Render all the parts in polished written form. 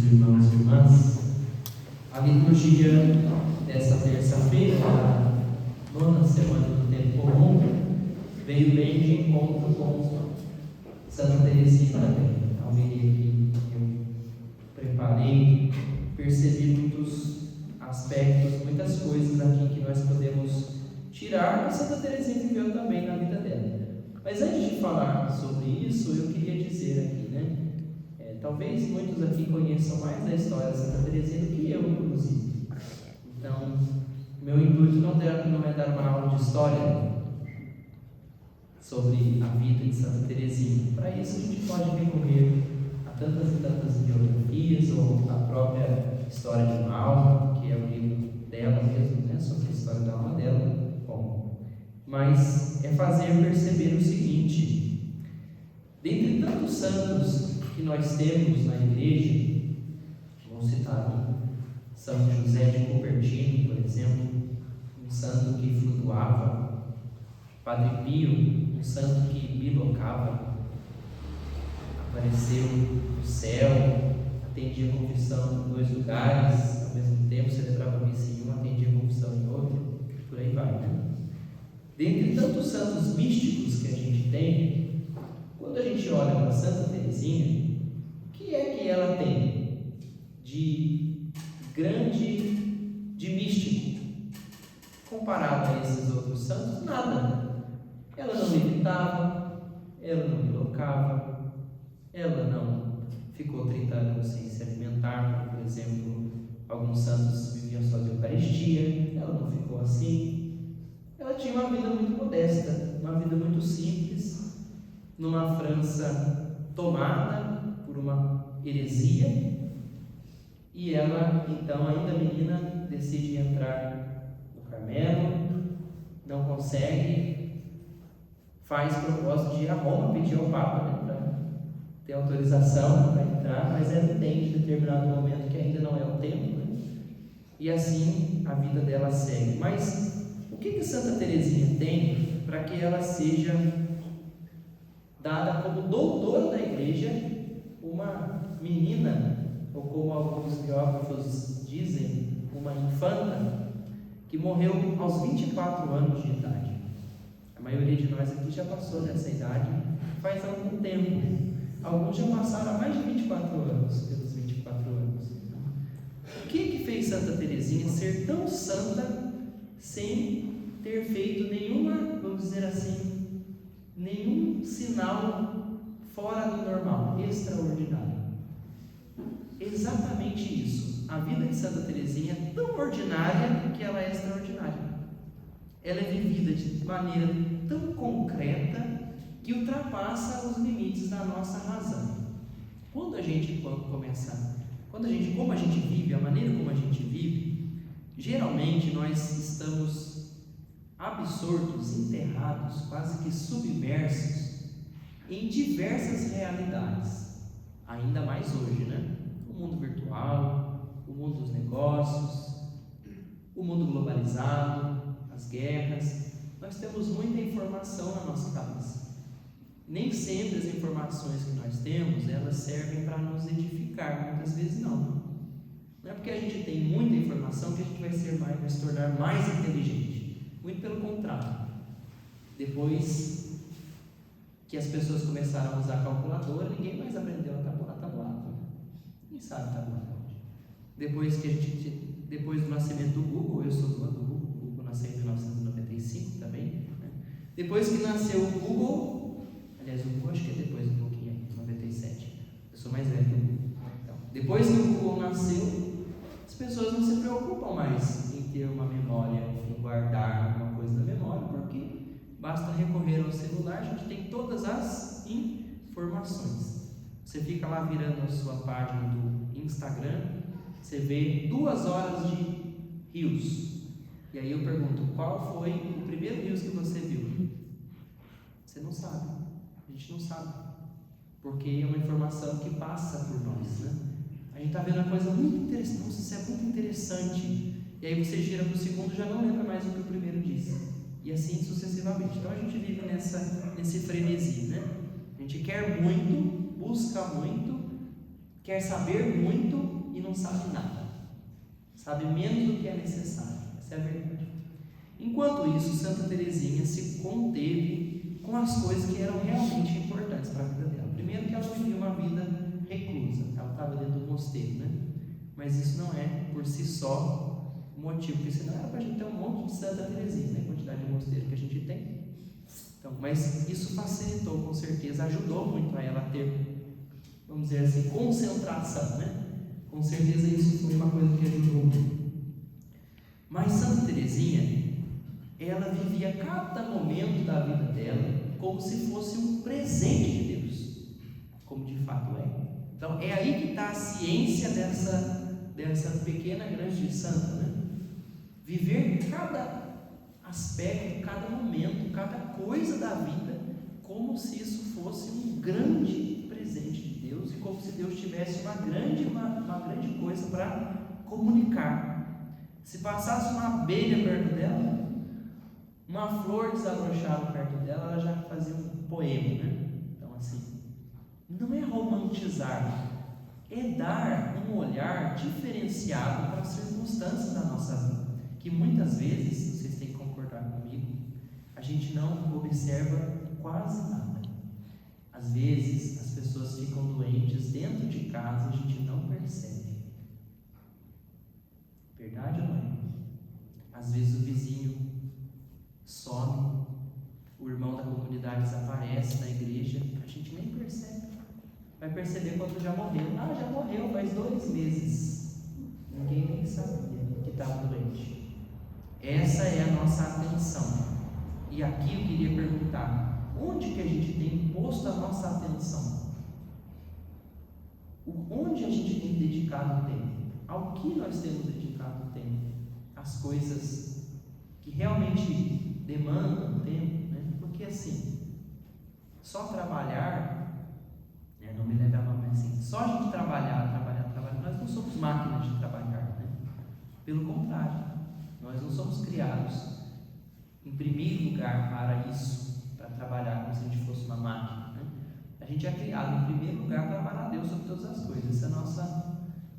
irmãos e irmãs, a liturgia desta terça-feira, da nona semana do tempo comum, veio bem de encontro com Santa Teresinha também. A homilia que eu preparei, percebi muitos aspectos, muitas coisas aqui que nós podemos tirar que Santa Teresinha viveu também na vida dela. Mas antes de falar sobre isso, eu queria dizer aqui, talvez muitos aqui conheçam mais a história de Santa Teresinha do que eu, inclusive. Então, meu intuito não é dar uma aula de história sobre a vida de Santa Teresinha. Para isso, a gente pode recorrer a tantas e tantas biografias ou a própria História de uma Alma, que é o livro dela mesmo, sobre a história da alma dela. Bom, mas é fazer perceber o seguinte: dentre tantos santos que nós temos na igreja, vou citar São José de Cupertino, por exemplo, um santo que flutuava; Padre Pio, um santo que bilocava, apareceu no céu, atendia a confissão em 2 lugares, ao mesmo tempo celebrava a missa em um, atendia a confissão em outro, por aí vai, Dentre tantos santos místicos que a gente tem, quando a gente olha para Santa Teresinha, o que é que ela tem de grande, de místico, comparado a esses outros santos? Nada. Ela não meditava, ela não bilocava, ela não ficou 30 anos sem se alimentar, por exemplo, alguns santos viviam só de Eucaristia, ela não ficou assim. Ela tinha uma vida muito modesta, uma vida muito simples, numa França tomada por uma heresia, e ela, então, ainda menina, decide entrar no Carmelo, não consegue, faz propósito de ir a Roma pedir ao Papa, para ter autorização para entrar, mas é evidente em determinado momento que ainda não é o tempo, e assim a vida dela segue. Mas o que Santa Teresinha tem para que ela seja dada como doutora da igreja, uma menina, ou como alguns biógrafos dizem, uma infanta, que morreu aos 24 anos de idade? A maioria de nós aqui já passou dessa idade faz algum tempo. Alguns já passaram há mais de 24 anos, pelos 24 anos. O que fez Santa Teresinha ser tão santa sem ter feito nenhuma, vamos dizer assim, nenhum sinal fora do normal, extraordinário? Exatamente isso. A vida de Santa Teresinha é tão ordinária que ela é extraordinária. Ela é vivida de maneira tão concreta que ultrapassa os limites da nossa razão. Como a gente vive, a maneira como a gente vive, geralmente nós estamos absortos, enterrados, quase que submersos em diversas realidades, ainda mais hoje, O mundo virtual, o mundo dos negócios, o mundo globalizado, as guerras. Nós temos muita informação na nossa cabeça. Nem sempre as informações que nós temos, elas servem para nos edificar, muitas vezes não. Não é porque a gente tem muita informação que a gente vai se tornar mais inteligente. Muito pelo contrário. Depois que as pessoas começaram a usar a calculadora, ninguém mais aprendeu a tabular. Ninguém sabe tabular hoje. Depois do nascimento do Google, eu sou do Google, o Google nasceu em 1995 também. Depois que nasceu o Google, aliás, o Google acho que é depois um pouquinho, 97. Eu sou mais velho que o Google. Então, depois que o Google nasceu, as pessoas não se preocupam mais em ter uma memória, em guardar alguma coisa na memória, porque basta recorrer ao celular, a gente tem todas as informações. Você fica lá virando a sua página do Instagram, você vê 2 horas de rios. E aí eu pergunto, qual foi o primeiro rios que você viu? Você não sabe. A gente não sabe. Porque é uma informação que passa por nós, A gente está vendo uma coisa muito interessante. Nossa, isso é muito interessante. E aí você gira para o segundo e já não lembra mais o que o primeiro disse. E assim sucessivamente. Então a gente vive nesse frenesi, A gente quer muito, busca muito, quer saber muito e não sabe nada, sabe menos do que é necessário. Essa é a verdade. Enquanto isso, Santa Teresinha se conteve com as coisas que eram realmente importantes para a vida dela. Primeiro, que ela vivia uma vida reclusa, ela estava dentro do mosteiro, né? Mas isso não é por si só o motivo, porque senão era para a gente ter um monte de Santa Teresinha, né? A quantidade de mosteiro que a gente tem. Então, mas isso facilitou, com certeza, ajudou muito a ela a ter, vamos dizer assim, concentração, né? Com certeza isso foi uma coisa que ajudou muito. Mas Santa Teresinha, ela vivia cada momento da vida dela como se fosse um presente de Deus, como de fato é. Então é aí que está a ciência dessa pequena grande santa, né? Viver cada aspecto, cada momento, cada coisa da vida como se isso fosse um grande presente de Deus e como se Deus tivesse uma grande coisa para comunicar. Se passasse uma abelha perto dela, uma flor desabrochada perto dela, ela já fazia um poema, né? Então assim, não é romantizar, é dar um olhar diferenciado para as circunstâncias da nossa vida, que muitas vezes, vocês têm que concordar comigo, a gente não observa quase nada. Às vezes as pessoas ficam doentes dentro de casa e a gente não percebe. Verdade ou não é? Às vezes o vizinho some, o irmão da comunidade desaparece na igreja, a gente nem percebe. Vai perceber quando já morreu. Ah, já morreu faz 2 meses. Ninguém nem sabia que estava doente. Essa é a nossa atenção. E aqui eu queria perguntar: onde que a gente tem posto a nossa atenção? Onde a gente tem dedicado o tempo? Ao que nós temos dedicado o tempo? As coisas que realmente demandam tempo, né? Porque assim, só trabalhar, não me leve a mal, mas assim, só a gente trabalhar, nós não somos máquinas de trabalhar, né? Pelo contrário, nós não somos criados em primeiro lugar para isso, para trabalhar como se a gente fosse uma máquina, né? A gente é criado em primeiro lugar para amar a Deus sobre todas as coisas.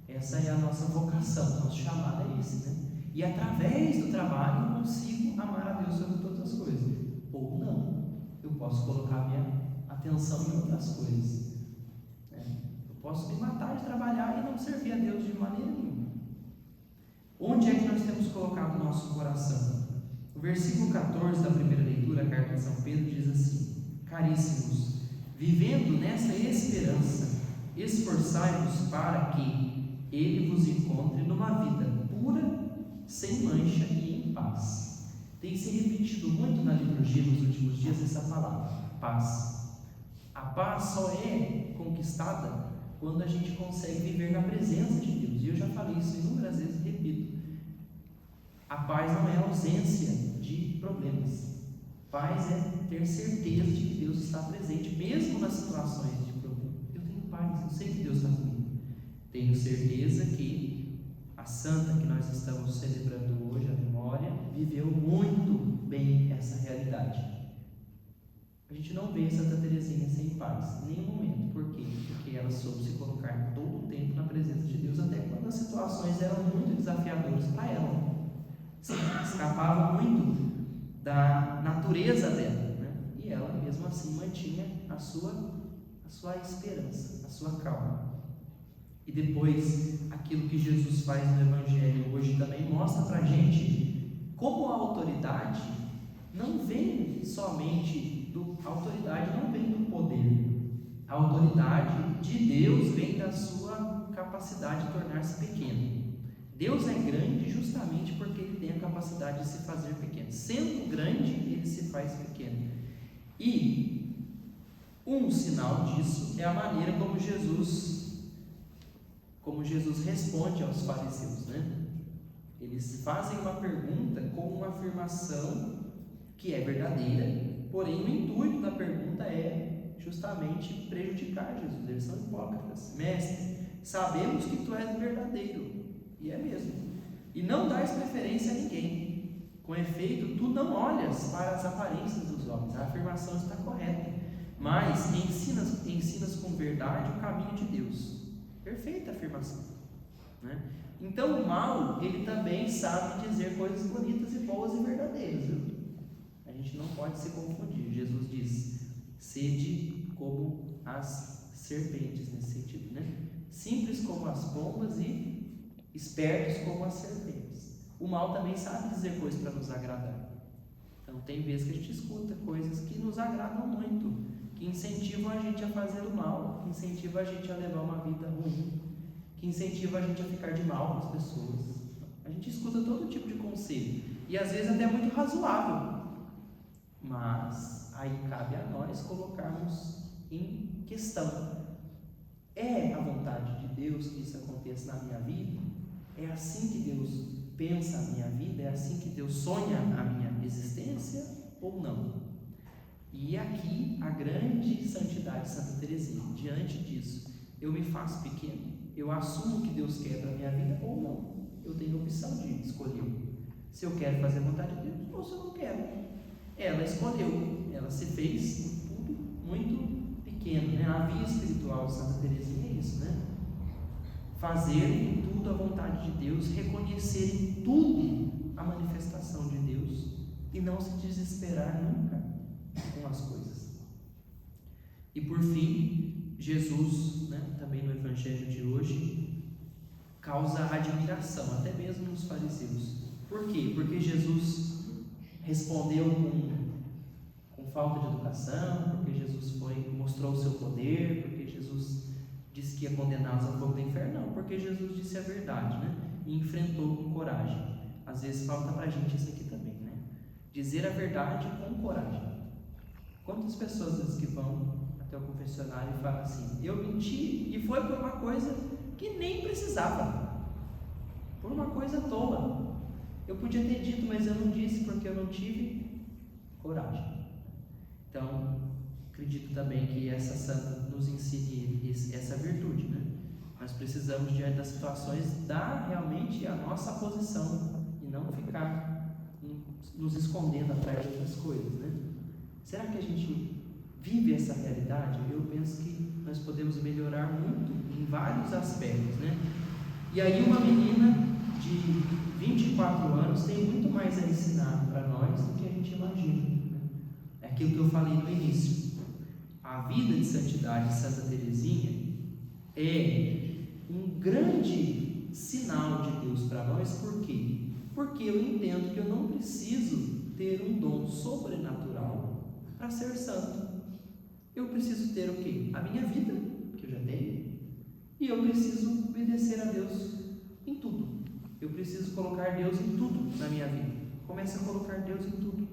Essa é a nossa vocação, nosso chamado é esse, né? E através do trabalho eu consigo amar a Deus sobre todas as coisas. Ou não, eu posso colocar minha atenção em outras coisas, né? Eu posso me matar de trabalhar e não servir a Deus de maneira nenhuma. Onde é que nós temos colocado o nosso coração? O versículo 14 da primeira leitura, a carta de São Pedro, diz assim: caríssimos, vivendo nessa esperança, esforçai-vos para que Ele vos encontre numa vida pura, sem mancha e em paz. Tem se repetido muito na liturgia nos últimos dias essa palavra, paz. A paz só é conquistada quando a gente consegue viver na presença de Deus. E eu já falei isso inúmeras vezes, repito. A paz não é ausência de problemas. Paz é ter certeza de que Deus está presente, mesmo nas situações de problema. Eu tenho paz, eu sei que Deus está comigo. Tenho certeza que a santa que nós estamos celebrando hoje, a memória, viveu muito bem essa realidade. A gente não vê Santa Teresinha sem paz, em nenhum momento. Por quê? Porque ela soube se colocar todo o tempo na presença de Deus, até quando as situações eram muito desafiadoras para ela. Escapava muito da natureza dela, né? E ela mesmo assim mantinha a sua esperança, a sua calma. E depois, aquilo que Jesus faz no Evangelho hoje também mostra para a gente como a autoridade não vem somente a autoridade não vem do poder. A autoridade de Deus vem da sua capacidade de tornar-se pequeno. Deus é grande justamente porque Ele tem a capacidade de se fazer pequeno. Sendo grande, Ele se faz pequeno. E um sinal disso é a maneira como Jesus responde aos fariseus, né? Eles fazem uma pergunta com uma afirmação que é verdadeira, porém o intuito da pergunta é justamente prejudicar Jesus. Eles são hipócritas. Mestre, sabemos que tu és verdadeiro. E é mesmo. E não dás preferência a ninguém. Com efeito, tu não olhas para as aparências dos homens. A afirmação está correta. Mas ensinas com verdade o caminho de Deus. Perfeita afirmação, né? Então o mal, ele também sabe dizer coisas bonitas e boas e verdadeiras, viu? A gente não pode se confundir. Jesus diz: sede como as serpentes, nesse sentido, né? Simples como as pombas e espertos como as serpentes. O mal também sabe dizer coisas para nos agradar. Então tem vezes que a gente escuta coisas que nos agradam muito, que incentivam a gente a fazer o mal, que incentivam a gente a levar uma vida ruim, que incentivam a gente a ficar de mal com as pessoas. A gente escuta todo tipo de conselho, e às vezes até muito razoável, mas aí cabe a nós colocarmos em questão: é a vontade de Deus que isso aconteça na minha vida? É assim que Deus pensa a minha vida? É assim que Deus sonha a minha existência ou não? E aqui a grande santidade de Santa Teresinha. Diante disso, eu me faço pequeno, eu assumo que Deus quer para a minha vida ou não. Eu tenho a opção de escolher se eu quero fazer a vontade de Deus ou se eu não quero. Ela escolheu, ela se fez tudo muito pequeno, né? A via espiritual de Santa Teresinha é isso, né? Fazer em tudo a vontade de Deus, reconhecer em tudo a manifestação de Deus e não se desesperar nunca com as coisas. E por fim, Jesus, né, também no Evangelho de hoje, causa admiração, até mesmo nos fariseus. Por quê? Porque Jesus respondeu com falta de educação, porque Jesus mostrou o seu poder, porque Jesus disse que ia condená-los ao fogo do inferno. Não, porque Jesus disse a verdade, né? E enfrentou com coragem. Às vezes falta pra gente isso aqui também, né? Dizer a verdade com coragem. Quantas pessoas às vezes que vão até o confessionário e falam assim: eu menti e foi por uma coisa que nem precisava, por uma coisa à toa. Eu podia ter dito, mas eu não disse porque eu não tive coragem. Então, acredito também que essa santa nos ensine essa virtude, né? Nós precisamos, diante das situações, dar realmente a nossa posição e não ficar nos escondendo atrás de outras coisas, né? Será que a gente vive essa realidade? Eu penso que nós podemos melhorar muito em vários aspectos, né? E aí uma menina de 24 anos tem muito mais a ensinar para nós do que a gente imagina, né? É aquilo que eu falei no início. A vida de santidade de Santa Teresinha é um grande sinal de Deus para nós. Por quê? Porque eu entendo que eu não preciso ter um dom sobrenatural para ser santo. Eu preciso ter o quê? A minha vida, que eu já tenho, e eu preciso obedecer a Deus em tudo. Eu preciso colocar Deus em tudo na minha vida. Comece a colocar Deus em tudo.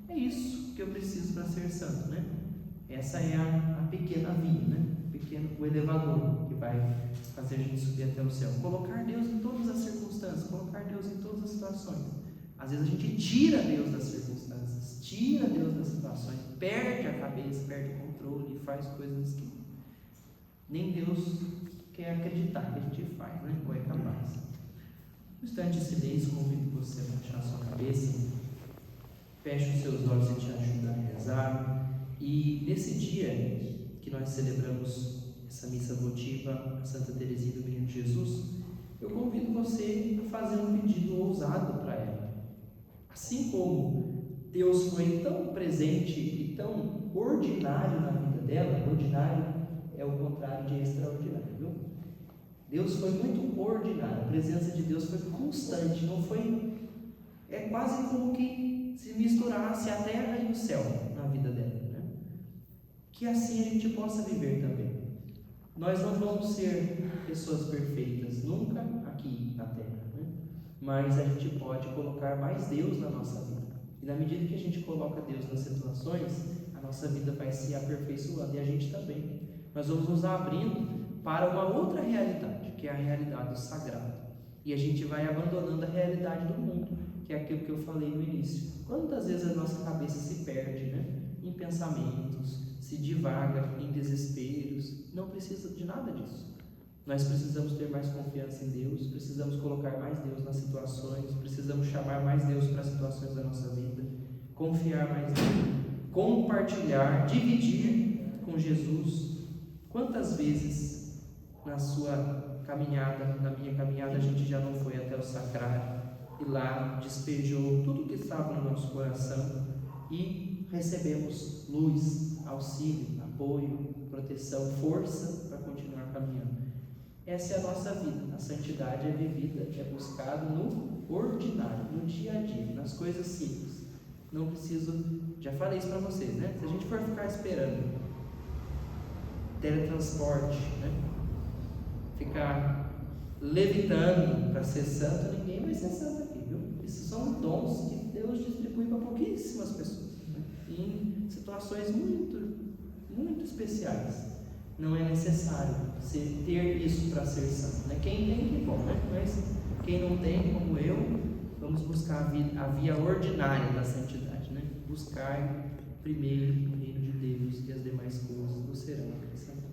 É isso que eu preciso para ser santo, né? Essa é a pequena via, né? O elevador que vai fazer a gente subir até o céu. Colocar Deus em todas as circunstâncias, colocar Deus em todas as situações. Às vezes a gente tira Deus das circunstâncias, tira Deus das situações, perde a cabeça, perde o controle e faz coisas que nem Deus quer acreditar que a gente faz, né? Ou é capaz. No instante de silêncio, convido você a baixar a sua cabeça, feche os seus olhos e te ajuda a rezar. E nesse dia que nós celebramos essa missa votiva a Santa Teresinha do Menino Jesus, eu convido você a fazer um pedido ousado para ela. Assim como Deus foi tão presente e tão ordinário na vida dela, ordinário é o contrário de extraordinário, viu? Deus foi muito ordinário, a presença de Deus foi constante, não foi, é quase como que se misturasse a terra e o céu na vida dela, né? Que assim a gente possa viver também. Nós não vamos ser pessoas perfeitas nunca aqui na terra, né? Mas a gente pode colocar mais Deus na nossa vida, e na medida que a gente coloca Deus nas situações, a nossa vida vai se aperfeiçoando, e a gente também. Nós vamos nos abrindo para uma outra realidade, que é a realidade do sagrado, e a gente vai abandonando a realidade do mundo, que é aquilo que eu falei no início. Quantas vezes a nossa cabeça se perde, né? Em pensamentos, se divaga em desesperos. Não precisa de nada disso. Nós precisamos ter mais confiança em Deus, precisamos colocar mais Deus nas situações, precisamos chamar mais Deus para as situações da nossa vida, confiar mais nele, compartilhar, dividir com Jesus. Quantas vezes na sua caminhada, na minha caminhada, a gente já não foi até o sacrário e lá despejou tudo que estava no nosso coração e recebemos luz, auxílio, apoio, proteção, força para continuar caminhando. Essa é a nossa vida. A santidade é vivida, é buscado no ordinário, no dia a dia, nas coisas simples. Não preciso, já falei isso para vocês, né? Se a gente for ficar esperando teletransporte, né? Ficar levitando para ser santo, ninguém vai ser santo aqui, viu? Esses são dons que Deus distribui para pouquíssimas pessoas, né? Em situações muito especiais. Não é necessário ter isso para ser santo, né? Quem tem, que bom, né? Mas quem não tem, como eu, vamos buscar a via ordinária da santidade, né? Buscar primeiro o reino de Deus e as demais coisas nos serão acrescentadas.